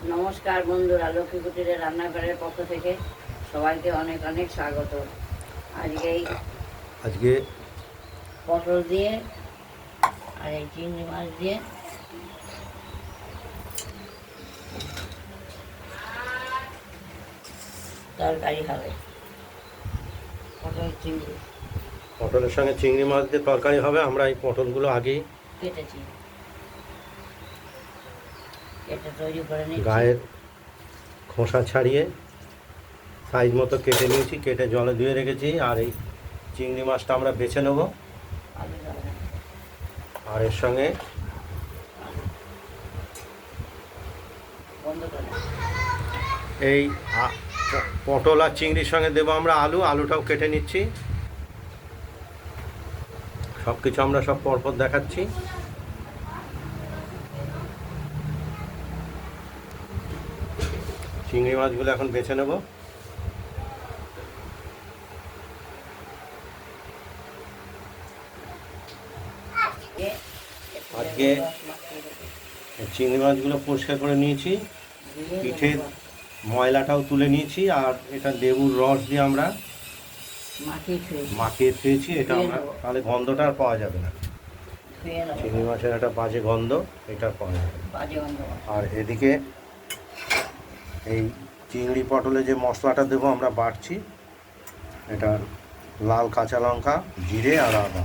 নমস্কার বন্ধুরা, লক্ষ্মী কুটিরের রান্নাঘরের পক্ষ থেকে সবাইকে অনেক অনেক স্বাগত। আজকে পটল দিয়ে আর এই চিংড়ি মাছ দিয়ে তরকারি হবে। পটলের সঙ্গে চিংড়ি মাছ দিয়ে তরকারি হবে। আমরা এই পটলগুলো আগেই কেটেছি, কেটে তৈরি করে নিয়েছি। গায়ের খোসা ছাড়িয়ে সাইজ মতো কেটে নিয়েছি, কেটে জলে ধুয়ে রেখেছি। আর এই চিংড়ি মাছটা আমরা বেছে নেব। আর এর সঙ্গে এই পটল আর চিংড়ির সঙ্গে দেবো আমরা আলুটাও কেটে নিচ্ছি। সব কিছু আমরা সব পরপর দেখাচ্ছি। চিংড়ি মাছগুলো এখন বেছে নেব। আজকে চিংড়ি মাছগুলো পরিষ্কার করে নিয়েছি, পিঠের ময়লাটাও তুলে নিয়েছি। আর এটা লেবুর রস দিয়ে আমরা মাখিয়ে থুয়েছি। এটা আমরা তাহলে গন্ধটা আর পাওয়া যাবে না। চিংড়ি মাছের একটা বাজে গন্ধ এটা পাওয়া যাবে। আর এদিকে এই চিংড়ি পটলে যে মশলাটা দেবো আমরা বাটছি। এটা লাল কাঁচা লঙ্কা, জিরে আর আদা।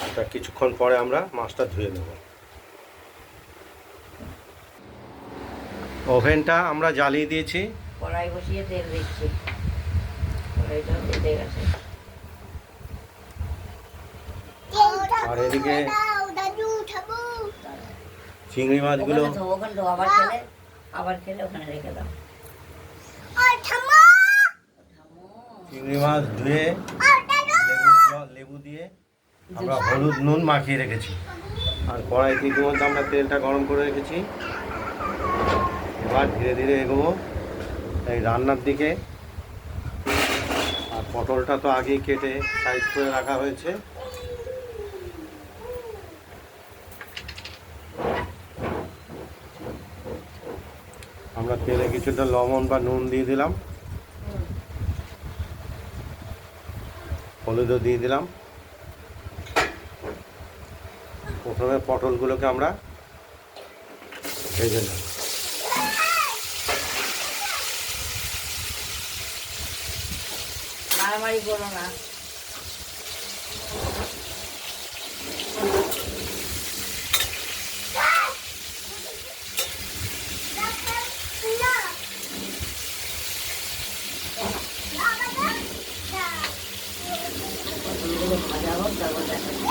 এটা কিছুক্ষণ পরে আমরা মাছটা ধুয়ে নেব। ওভেনটা আমরা জ্বালিয়ে দিয়েছি, কড়াই বসিয়ে তেল দিচ্ছি। কড়াইটা বেঁধে গেছে। আর এদিকে চিংড়ি মাছগুলো আবার খেলে ওখানে রেখে দাও। চিংড়ি মাছ ধুয়ে লেবু দিয়ে আমরা হলুদ নুন মাখিয়ে রেখেছি। আর কড়াইতে ইতিমধ্যে আমরা তেলটা গরম করে রেখেছি। এবার ধীরে ধীরে এগোবো এই রান্নার দিকে। আর পটলটা তো আগেই কেটে সাইজ করে রাখা হয়েছে। আমরা তেলে কিছুটা লবণ বা নুন দিয়ে দিলাম, হলুদও দিয়ে দিলাম। প্রথমে পটলগুলোকে আমরা ভেজে নেব। মারামারি করো না। ভাজা হোক, তারপর দেখা যাবে।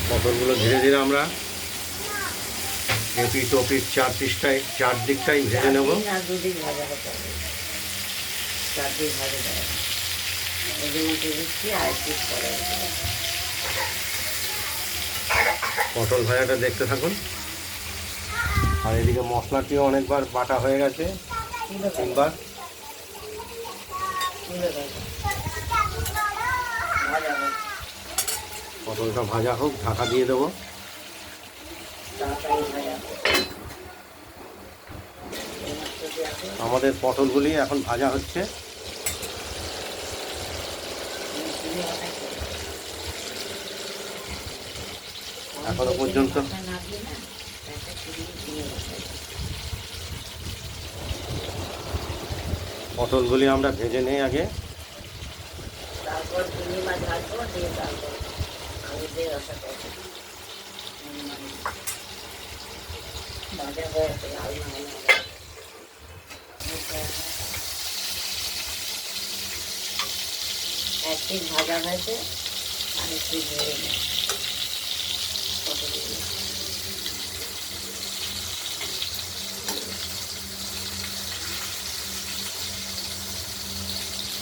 পটলগুলো ধীরে ধীরে আমরা এপিট ওপিট চারদিকটাই ভেজে নেব। দুদিক ভাজা হতে হবে, চারদিক ভাজা যাবে। এদের মধ্যে দিচ্ছি আর একটু পরে। পটল ভাজাটা দেখতে থাকুন। আর এদিকে মশলাটিও অনেকবার বাটা হয়ে গেছে, 3বার। পটলটা ভাজা হোক, ঢাকা দিয়ে দেবো। আমাদের পটলগুলি এখন ভাজা হচ্ছে। এখনো পর্যন্ত পটলগুলি আমরা ভেজে নেই আগে। তারপর চিংড়ি মাছ ভাজবো, দিয়ে তারপর আলু দিয়ে রসা করবো। ভাজা হয়ে গেছে, লাল না হলে এক পিস ভাজা হয়েছে, আর এক পিস ভেজে নেই।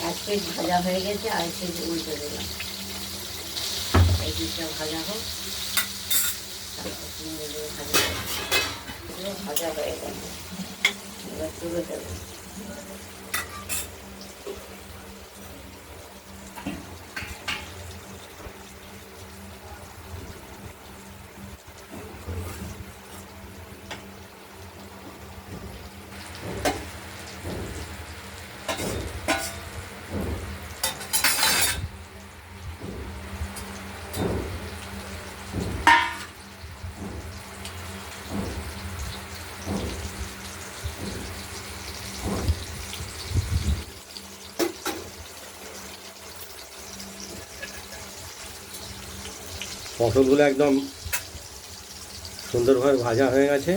এক পিস ভাজা হয়ে গেছে, আর এক পিস উল্টে দিলাম। এই পিসটা ভাজা হোক, তারপর ভাজা হয়ে গেছে। এবার তুলে দেবো। পটলগুলো একদম সুন্দরভাবে ভাজা হয়ে গেছে।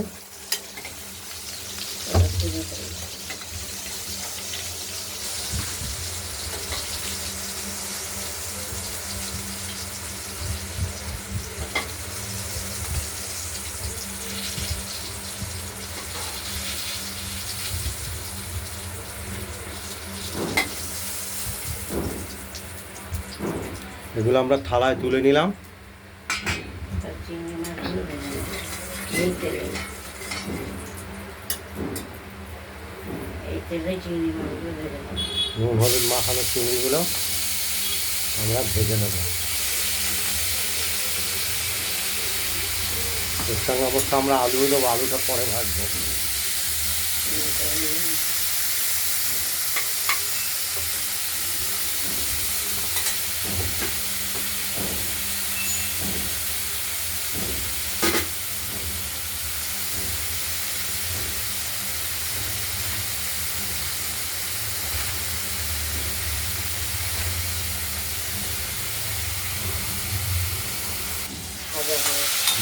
এগুলো আমরা থালায় তুলে নিলাম। নুন হলুদ মাখানো চিংড়িগুলো আমরা ভেজে নেব। এর সঙ্গে অবশ্য আমরা আলু দেবো, আলুটা পরে ভাজবো।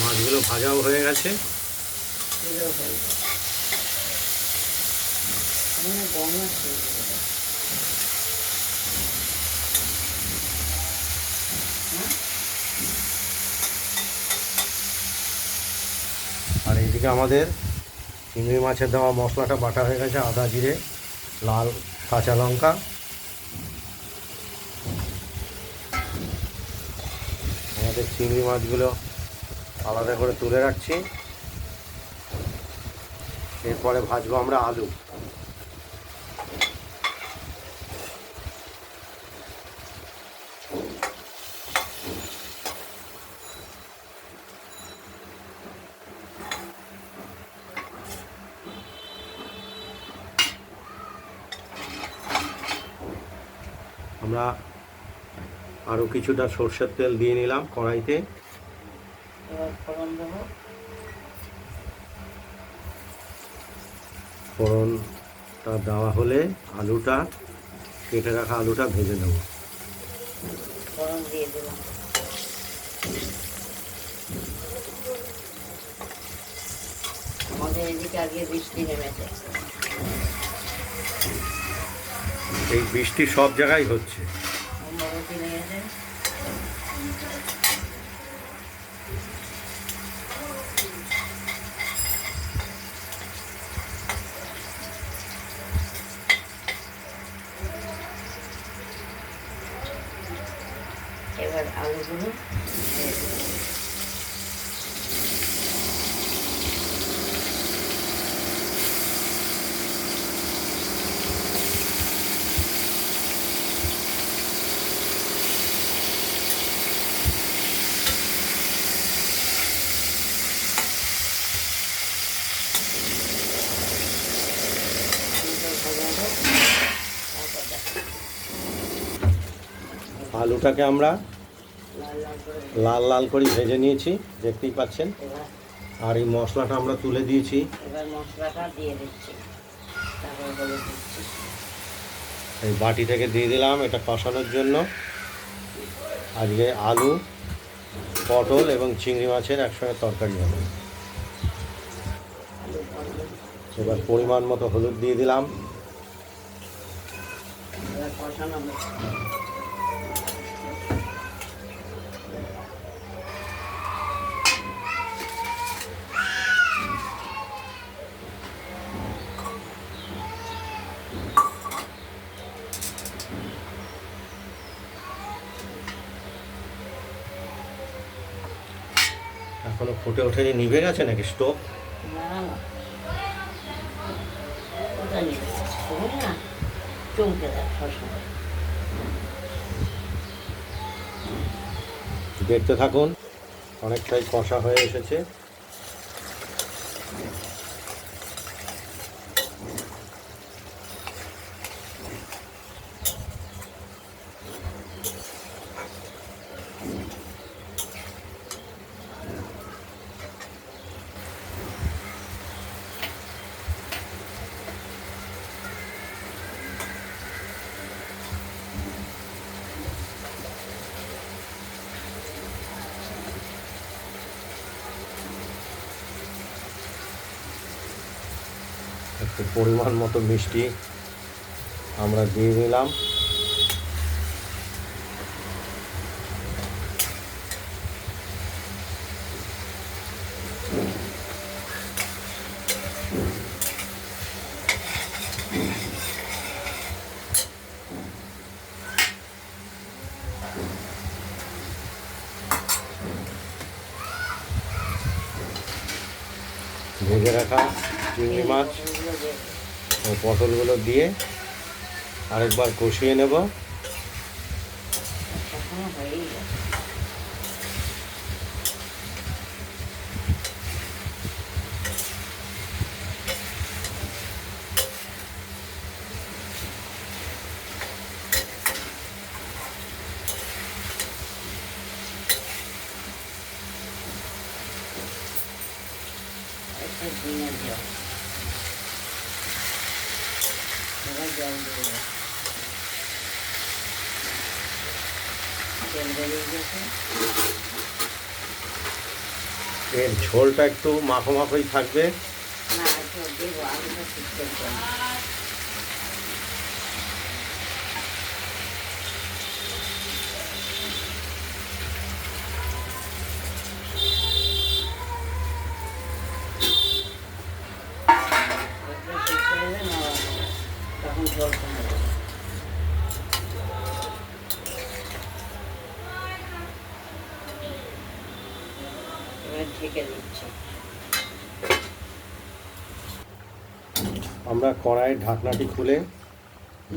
মাছগুলো ভাজাও হয়ে গেছে। আর এইদিকে আমাদের চিংড়ি মাছের দেওয়া মশলাটা বাটা হয়ে গেছে। আদা, জিরে, লাল কাঁচা লঙ্কা। আমাদের চিংড়ি মাছগুলো আলাদা করে তুলে রাখছি। এরপরে ভাজবো আমরা আলু। আমরা আরও কিছুটা সরষের তেল দিয়ে নিলাম কড়াইতে। ফোড়নটা দেওয়া হলে আলুটা, কেটে রাখা আলুটা ভেজে নেব। ফোড়ন দিয়ে দিলাম। আমাদের এদিকে আগে বৃষ্টি নেমেছে। এই বৃষ্টি সব জায়গায় হচ্ছে। এবার আলুগুলো আলুটাকে আমরা লাল লাল করে ভেজে নিয়েছি, দেখতেই পাচ্ছেন। আর এই মশলাটা আমরা তুলে দিয়েছি। এবার মশলাটা দিয়ে দিচ্ছি, তারপর হলুদ দিচ্ছি। এই বাটি থেকে দিয়ে দিলাম এটা কষানোর জন্য। আজকে আলু, পটল এবং চিংড়ি মাছের একসঙ্গে তরকারি হবে। এবার পরিমাণ মতো হলুদ দিয়ে দিলাম। এখনো ফুটে ওঠেনি, নিভে গেছে নাকি স্টোভ? দেখতে থাকুন, অনেকটাই কষা হয়ে এসেছে। তো পরিমাণ মতো মিষ্টি আমরা দিয়ে দিলাম। ভেজে রাখা চিংড়ি মাছ ও পটলগুলো দিয়ে আরেকবার কষিয়ে নেব। এর ঝোলটা একটু মাখো মাখোই থাকবে। তখন ঝোল কমে যাবে। ঢেকে দিচ্ছি। আমরা কড়াইয়ের ঢাকনাটি খুলে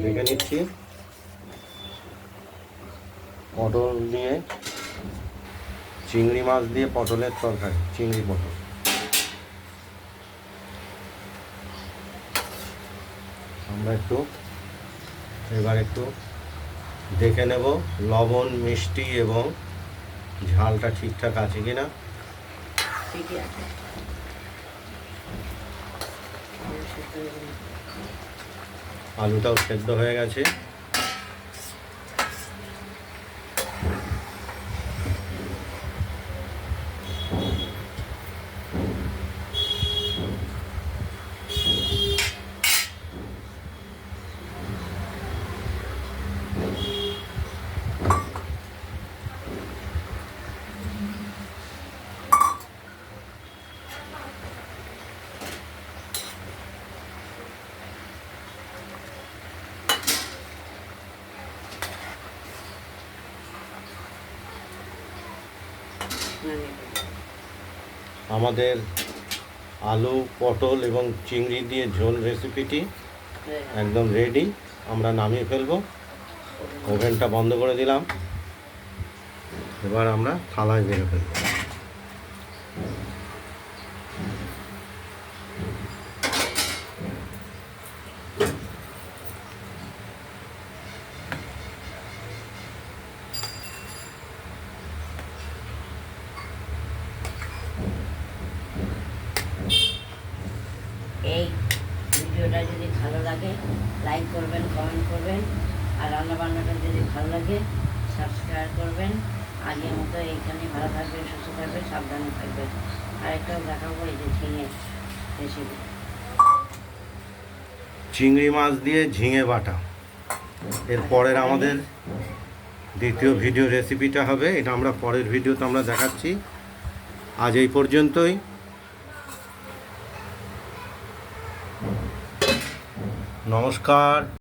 ঢেকে নিচ্ছি। পটল দিয়ে চিংড়ি মাছ দিয়ে পটলের তরকারি, চিংড়ি পটল। আমরা এবার একটু দেখে নেব লবণ, মিষ্টি এবং ঝালটা ঠিকঠাক আছে কিনা। ঠিকই আছে। আলুটাও সেদ্ধ হয়ে গেছে। আমাদের আলু, পটল এবং চিংড়ি দিয়ে ঝোল রেসিপিটি একদম রেডি। আমরা নামিয়ে ফেলবো। ওভেনটা বন্ধ করে দিলাম। এবার আমরা থালায় বেড়ে ফেলবো। এই ভিডিওটা যদি ভালো লাগে লাইক করবেন, কমেন্ট করবেন, আর রান্নাবান্নাটা যদি ভালো লাগে সাবস্ক্রাইব করবেন। আগের মতো এইখানে ভালো থাকবেন, সুস্থ থাকবেন, সাবধানে থাকবেন। আরেকটাও দেখাবো এই যে ঝিঙে রেসিপি। চিংড়ি মাছ দিয়ে ঝিঙে বাটা। এর পরের আমাদের দ্বিতীয় ভিডিও রেসিপিটা হবে, এটা আমরা পরের ভিডিওতে আমরা দেখাচ্ছি। আজ এই পর্যন্তই। নমস্কার।